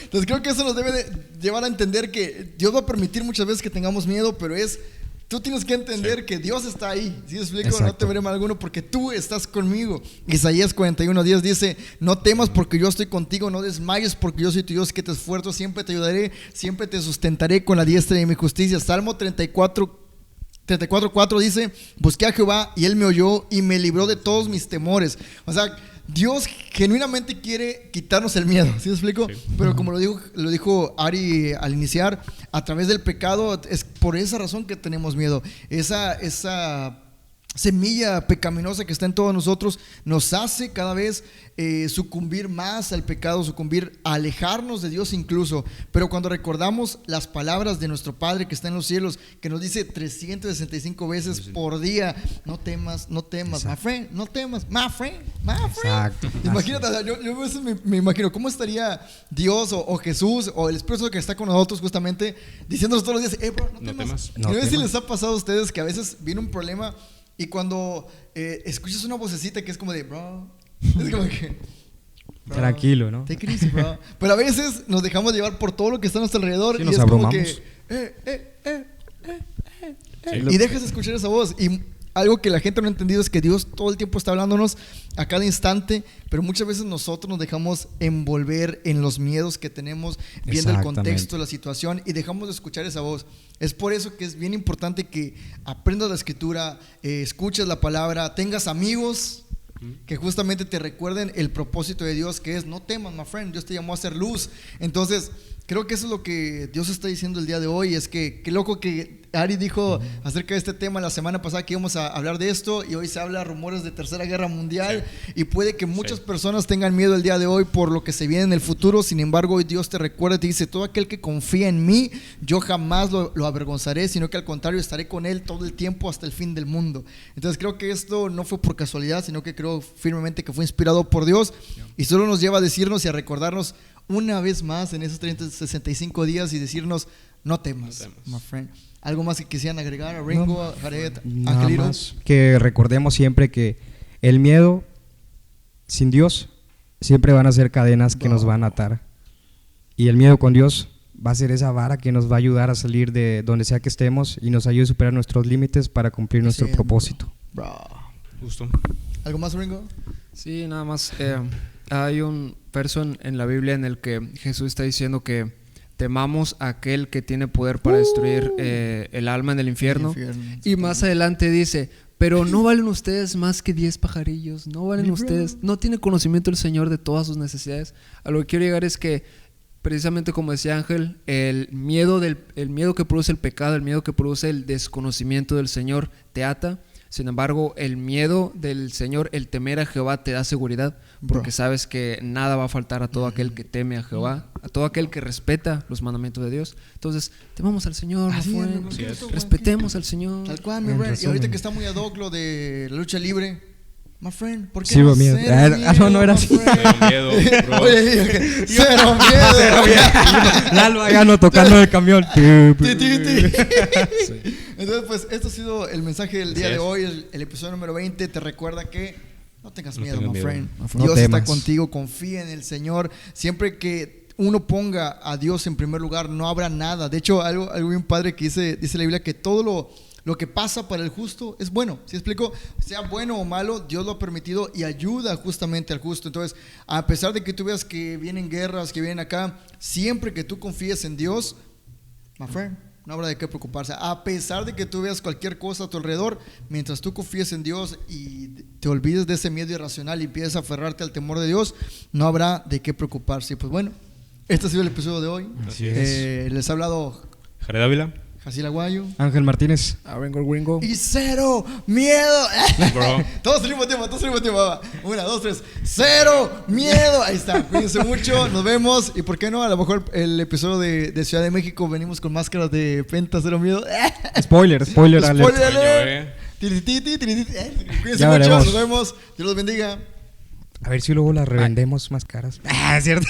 entonces creo que eso nos debe de llevar a entender que Dios va a permitir muchas veces que tengamos miedo, pero tú tienes que entender que Dios está ahí. ¿Sí me explico? Exacto. No temeré mal alguno porque tú estás conmigo. Isaías 41:10 dice: no temas porque yo estoy contigo, no desmayes porque yo soy tu Dios, que te esfuerzo, siempre te ayudaré, siempre te sustentaré con la diestra de mi justicia. Salmo 34:4 dice: busqué a Jehová y Él me oyó y me libró de todos mis temores. O sea, Dios genuinamente quiere quitarnos el miedo, ¿sí me explico? Sí. Pero como lo dijo Ari al iniciar, a través del pecado es por esa razón que tenemos miedo. Esa semilla pecaminosa que está en todos nosotros nos hace cada vez sucumbir más al pecado, alejarnos de Dios incluso. Pero cuando recordamos las palabras de nuestro Padre que está en los cielos, que nos dice 365 veces por día: no temas, my friend, no temas, my friend. Exacto. Imagínate, yo a veces me imagino cómo estaría Dios o Jesús o el Espíritu que está con nosotros justamente diciéndonos todos los días: bro, no temas. No sé si les ha pasado a ustedes que a veces viene un problema y cuando escuchas una vocecita que es como de: bro, es como que... Bro, tranquilo, ¿no? Take it easy, bro. Pero a veces nos dejamos llevar por todo lo que está a nuestro alrededor, sí, y nos es abrumamos. como que y dejas de escuchar esa voz. Y algo que la gente no ha entendido es que Dios todo el tiempo está hablándonos a cada instante, pero muchas veces nosotros nos dejamos envolver en los miedos que tenemos, viendo el contexto, la situación, y dejamos de escuchar esa voz. Es por eso que es bien importante que aprendas la escritura, escuches la palabra, tengas amigos Que justamente te recuerden el propósito de Dios, que es no temas, my friend, Dios te llamó a hacer luz. Entonces creo que eso es lo que Dios está diciendo el día de hoy. Es que qué loco que Ari dijo acerca de este tema la semana pasada, que íbamos a hablar de esto, y hoy se habla rumores de tercera guerra mundial, y puede que muchas personas tengan miedo el día de hoy por lo que se viene en el futuro. Sin embargo, hoy Dios te recuerda y te dice: todo aquel que confía en mí, yo jamás lo avergonzaré, sino que al contrario estaré con él todo el tiempo hasta el fin del mundo. Entonces creo que esto no fue por casualidad, sino que creo firmemente que fue inspirado por Dios, y solo nos lleva a decirnos y a recordarnos una vez más en esos 365 días y decirnos: no temas, my friend. ¿Algo más que quisieran agregar a Ringo, a Jared, a Angelito? Más que recordemos siempre que el miedo sin Dios siempre van a ser cadenas que nos van a atar, y el miedo con Dios va a ser esa vara que nos va a ayudar a salir de donde sea que estemos y nos ayude a superar nuestros límites para cumplir nuestro propósito. Justo. ¿Algo más, Ringo? Sí, nada más. Hay un verso en la Biblia en el que Jesús está diciendo que temamos a aquel que tiene poder para destruir el alma en el infierno. Y más adelante dice: pero no valen ustedes más que 10 pajarillos. No valen ustedes. No tiene conocimiento el Señor de todas sus necesidades. A lo que quiero llegar es que, precisamente como decía Ángel, el miedo que produce el pecado, el miedo que produce el desconocimiento del Señor te ata. Sin embargo, el miedo del Señor, el temer a Jehová, te da seguridad, porque sabes que nada va a faltar a todo aquel que teme a Jehová, a todo aquel que respeta los mandamientos de Dios. Entonces, temamos al Señor, respetemos al Señor. Tal cual, mi friend. Y ahorita que está muy ad hoc lo de la lucha libre, my friend, ¿por qué sí, miedo? No era así. Cero miedo, bro. Oye, cero miedo. Lalo Agano tocando el camión. Entonces, pues, esto ha sido el mensaje del día de hoy, el episodio número 20. Te recuerda que no tengas miedo, my friend. Dios está contigo, confía en el Señor. Siempre que uno ponga a Dios en primer lugar, no habrá nada. De hecho, algo bien padre que dice la Biblia, que todo lo que pasa para el justo es bueno. ¿Sí explico? Sea bueno o malo, Dios lo ha permitido y ayuda justamente al justo. Entonces, a pesar de que tú veas que vienen guerras, que vienen acá, siempre que tú confíes en Dios, my friend, no habrá de qué preocuparse. A pesar de que tú veas cualquier cosa a tu alrededor, mientras tú confíes en Dios y te olvides de ese miedo irracional y empieces a aferrarte al temor de Dios, no habrá de qué preocuparse. Y pues bueno, este ha sido el episodio de hoy. Así es. Les ha hablado Jared Ávila, Jacil Aguayo, Ángel Martínez, Ringo. y cero miedo. bro. Todos al mismo tiempo. 1, 2, 3. Cero miedo. Ahí está. Cuídense mucho. Nos vemos. Y por qué no, a lo mejor el episodio de Ciudad de México venimos con máscaras de Penta, cero miedo. spoiler alert. alert. Cuídense Ya mucho. veremos. Nos vemos. Dios los bendiga. A ver si luego las revendemos más caras. ¿Cierto?